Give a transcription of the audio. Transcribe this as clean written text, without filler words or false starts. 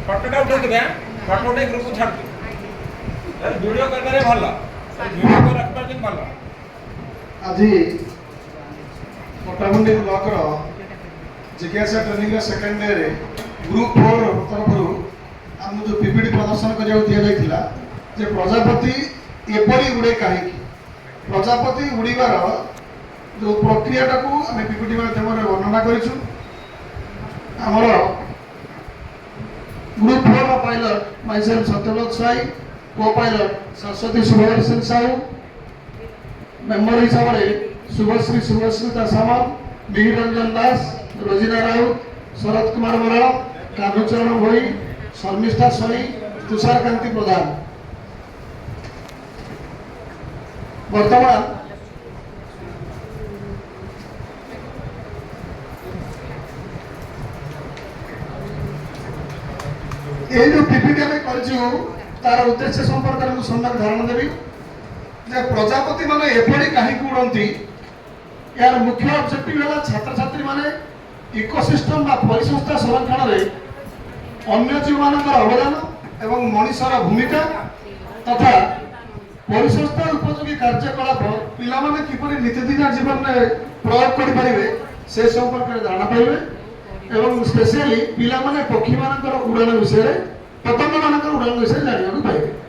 ଫଟୋଟା ଉଠେଇଦେବେ ଫଟୋ ଉଠେଇ ଗ୍ରୁପକୁ ଛାଡ଼ୁଛୁ ଭିଡ଼ିଓ କରିବାରେ ଭଲ ଭିଡ଼ିଓ କରି ରଖିପାରୁଛନ୍ତି ଭଲ। ଆଜି ପଟ୍ଟାମୁଣ୍ଡି ବ୍ଲକର ଜିଜ୍ଞାସା ଟ୍ରେନିଂର ସେକେଣ୍ଡ ଡେରେ ଗ୍ରୁପ 4 ତରଫରୁ ଆମକୁ ଯେଉଁ ପିପିଟି ପ୍ରଦର୍ଶନ କରିବାକୁ ଦିଆଯାଇଥିଲା ଯେ ପ୍ରଜାପତି ଏପରି ଉଡ଼େ କାହିଁକି, ପ୍ରଜାପତି ଉଡ଼ିବାର ଯେଉଁ ପ୍ରକ୍ରିୟାଟାକୁ ଆମେ ପିପିଟି ମାଧ୍ୟମରେ ବର୍ଣ୍ଣନା କରିଛୁ। ଆମର ଗ୍ରୁପ 4ର ପାଇଲଟ ମାଇସେଲ ସତ୍ୟବ୍ରତ ସାଇ, କୋ ପାଇଲଟ ସରସ୍ୱତୀ ସୁଭଦର୍ଶନ ସାହୁ, मेम्बर हिसाब से शुभश्री शुभस्मिता सामल, मिहिर रंजन दास, रोजिना राउत, शरद कुमार बराड़, कान्हूचरण भोई, शर्मिष्ठा सोई, तुषार कांति प्रधान। वर्तमान ये जो पीपीटी तार उद्देश्य संपर्क में सम्यक धारणा देवी जे प्रजापति माने एपड़ी कहीं उड़ती यार मुख्य ऑब्जेक्टिव है छात्र छात्री माने इकोसिस्टम बा परिसंस्था संरक्षण रे अन्य जीव मानकर अवदान एवं मनुष्यर भूमिका तथा परिसंस्था उपयोगी कार्यकलाप पिला माने किपरि नित्यदिन जीवन में प्रयोग करि परिबे से संपर्क में धारणा पाइबे एवं स्पेशली पिला माने पक्षी मानकर उड़ान विषय पतंग मानकर उड़ान विषय जानिବାକୁ पाइबे।